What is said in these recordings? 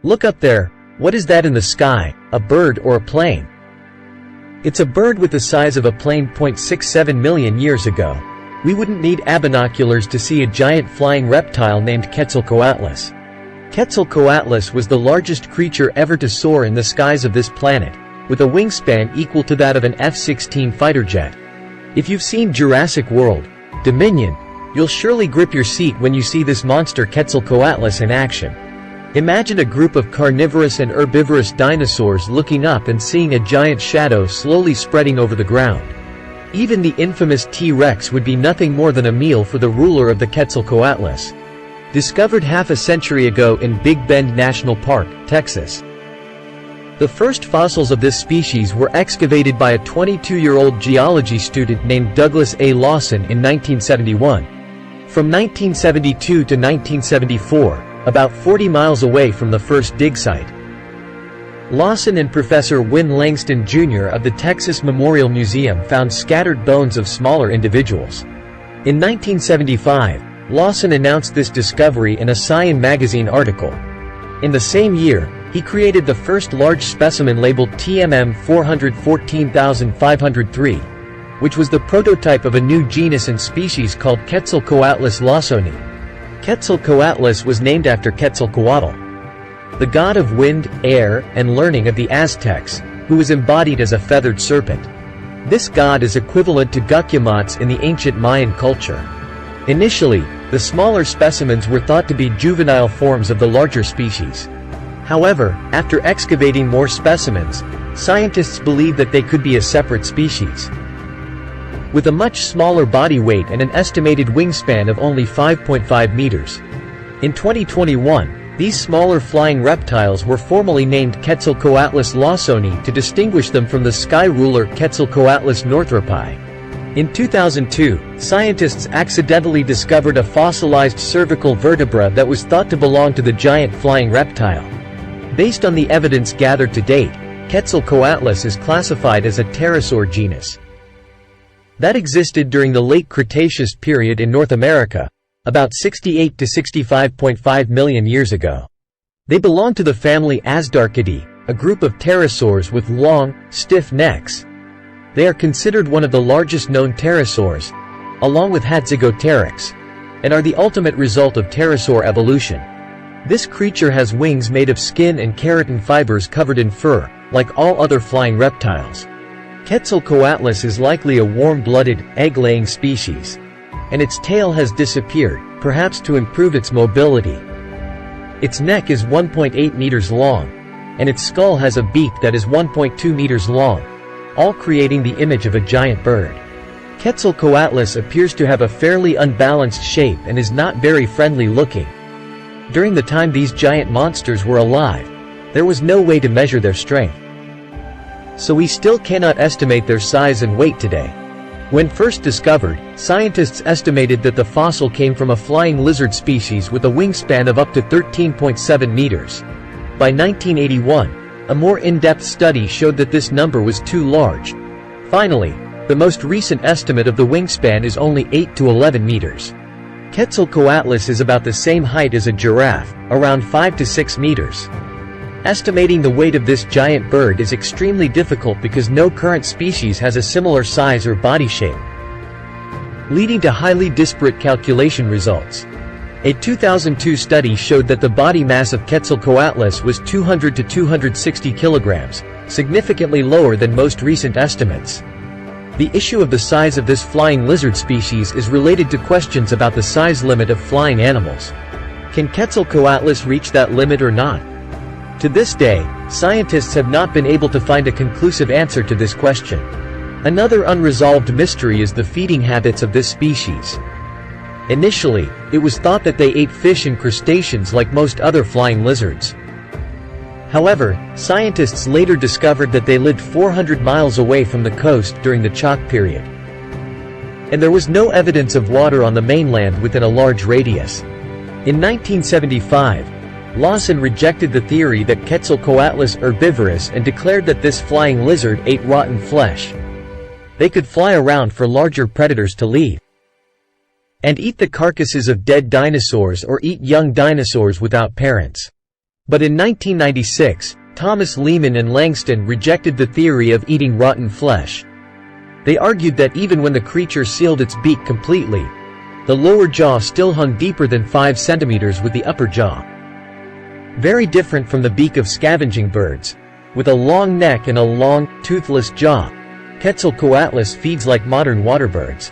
Look up there. What is that in the sky, a bird or a plane? It's a bird with the size of a plane. 0.67 million years ago. We wouldn't need binoculars to see a giant flying reptile named Quetzalcoatlus. Quetzalcoatlus was the largest creature ever to soar in the skies of this planet, with a wingspan equal to that of an F-16 fighter jet. If you've seen Jurassic World: Dominion, you'll surely grip your seat when you see this monster Quetzalcoatlus in action. Imagine a group of carnivorous and herbivorous dinosaurs looking up and seeing a giant shadow slowly spreading over the ground. Even the infamous T-Rex would be nothing more than a meal for the ruler of the Quetzalcoatlus. Discovered half a century ago in Big Bend National Park, Texas. The first fossils of this species were excavated by a 22-year-old geology student named Douglas A. Lawson in 1971. From 1972 to 1974, about 40 miles away from the first dig site. Lawson and Professor Wynn Langston Jr. of the Texas Memorial Museum found scattered bones of smaller individuals. In 1975, Lawson announced this discovery in a Science magazine article. In the same year, he created the first large specimen labeled TMM 414503, which was the prototype of a new genus and species called Quetzalcoatlus lawsoni. Quetzalcoatlus was named after Quetzalcoatl, the god of wind, air, and learning of the Aztecs, who was embodied as a feathered serpent. This god is equivalent to Gucumatz in the ancient Mayan culture. Initially, the smaller specimens were thought to be juvenile forms of the larger species. However, after excavating more specimens, scientists believe that they could be a separate species. With a much smaller body weight and an estimated wingspan of only 5.5 meters. In 2021, these smaller flying reptiles were formally named Quetzalcoatlus lawsoni to distinguish them from the sky ruler Quetzalcoatlus northropi. In 2002, scientists accidentally discovered a fossilized cervical vertebra that was thought to belong to the giant flying reptile. Based on the evidence gathered to date, Quetzalcoatlus is classified as a pterosaur genus that existed during the Late Cretaceous period in North America, about 68 to 65.5 million years ago. They belong to the family Azdarchidae, a group of pterosaurs with long, stiff necks. They are considered one of the largest known pterosaurs, along with Hadzygoteryx, and are the ultimate result of pterosaur evolution. This creature has wings made of skin and keratin fibers covered in fur, like all other flying reptiles. Quetzalcoatlus is likely a warm-blooded, egg-laying species, and its tail has disappeared, perhaps to improve its mobility. Its neck is 1.8 meters long, and its skull has a beak that is 1.2 meters long, all creating the image of a giant bird. Quetzalcoatlus appears to have a fairly unbalanced shape and is not very friendly looking. During the time these giant monsters were alive, there was no way to measure their strength. So we still cannot estimate their size and weight today. When first discovered, scientists estimated that the fossil came from a flying lizard species with a wingspan of up to 13.7 meters. By 1981, a more in-depth study showed that this number was too large. Finally, the most recent estimate of the wingspan is only 8 to 11 meters. Quetzalcoatlus is about the same height as a giraffe, around 5 to 6 meters. Estimating the weight of this giant bird is extremely difficult because no current species has a similar size or body shape, leading to highly disparate calculation results. A 2002 study showed that the body mass of Quetzalcoatlus was 200 to 260 kilograms, significantly lower than most recent estimates. The issue of the size of this flying lizard species is related to questions about the size limit of flying animals. Can Quetzalcoatlus reach that limit or not? To this day, scientists have not been able to find a conclusive answer to this question. Another unresolved mystery is the feeding habits of this species. Initially, it was thought that they ate fish and crustaceans like most other flying lizards. However, scientists later discovered that they lived 400 miles away from the coast during the chalk period, and there was no evidence of water on the mainland within a large radius. In 1975, Lawson rejected the theory that Quetzalcoatlus herbivorous and declared that this flying lizard ate rotten flesh. They could fly around for larger predators to leave and eat the carcasses of dead dinosaurs or eat young dinosaurs without parents. But in 1996, Thomas Lehman and Langston rejected the theory of eating rotten flesh. They argued that even when the creature sealed its beak completely, the lower jaw still hung deeper than 5 centimeters with the upper jaw. Very different from the beak of scavenging birds. With a long neck and a long, toothless jaw, Quetzalcoatlus feeds like modern waterbirds.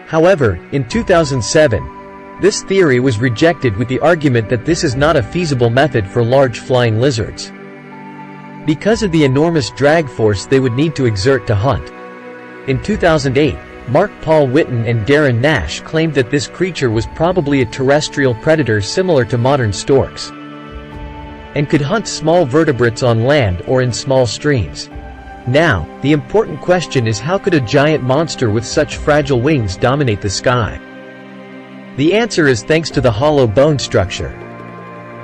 However, in 2007, this theory was rejected with the argument that this is not a feasible method for large flying lizards, because of the enormous drag force they would need to exert to hunt. In 2008, Mark Paul Whitten and Darren Nash claimed that this creature was probably a terrestrial predator similar to modern storks, and could hunt small vertebrates on land or in small streams. Now, the important question is, how could a giant monster with such fragile wings dominate the sky? The answer is thanks to the hollow bone structure.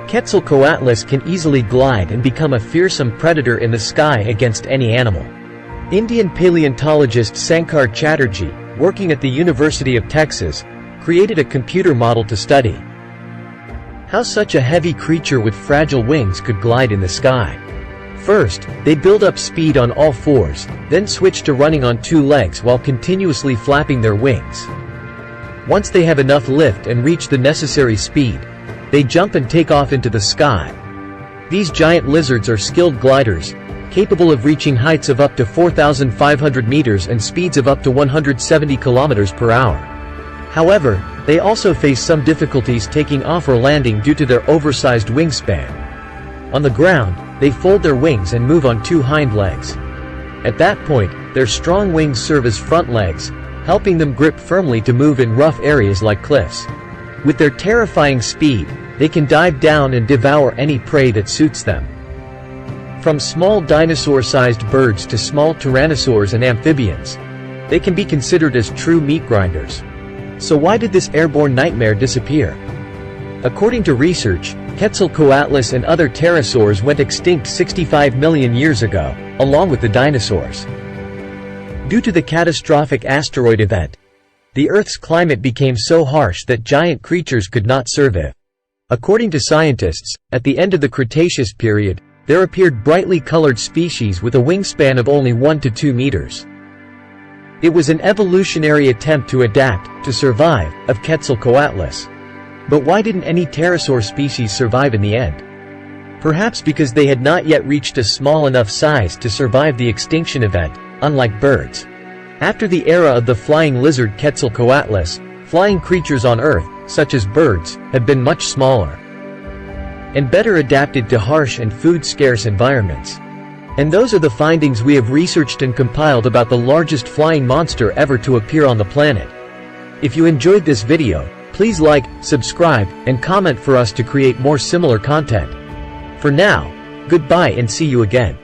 Quetzalcoatlus can easily glide and become a fearsome predator in the sky against any animal. Indian paleontologist Sankar Chatterjee, working at the University of Texas, created a computer model to study how such a heavy creature with fragile wings could glide in the sky. First, they build up speed on all fours, then switch to running on 2 legs while continuously flapping their wings. Once they have enough lift and reach the necessary speed, they jump and take off into the sky. These giant lizards are skilled gliders, capable of reaching heights of up to 4,500 meters and speeds of up to 170 kilometers per hour. However, they also face some difficulties taking off or landing due to their oversized wingspan. On the ground, they fold their wings and move on 2 hind legs. At that point, their strong wings serve as front legs, helping them grip firmly to move in rough areas like cliffs. With their terrifying speed, they can dive down and devour any prey that suits them. From small dinosaur-sized birds to small tyrannosaurs and amphibians, they can be considered as true meat grinders. So why did this airborne nightmare disappear? According to research, Quetzalcoatlus and other pterosaurs went extinct 65 million years ago, along with the dinosaurs. Due to the catastrophic asteroid event, the Earth's climate became so harsh that giant creatures could not survive. According to scientists, at the end of the Cretaceous period, there appeared brightly colored species with a wingspan of only 1 to 2 meters. It was an evolutionary attempt to adapt, to survive, of Quetzalcoatlus. But why didn't any pterosaur species survive in the end? Perhaps because they had not yet reached a small enough size to survive the extinction event, unlike birds. After the era of the flying lizard Quetzalcoatlus, flying creatures on Earth, such as birds, have been much smaller and better adapted to harsh and food-scarce environments. And those are the findings we have researched and compiled about the largest flying monster ever to appear on the planet. If you enjoyed this video, please like, subscribe, and comment for us to create more similar content. For now, goodbye and see you again.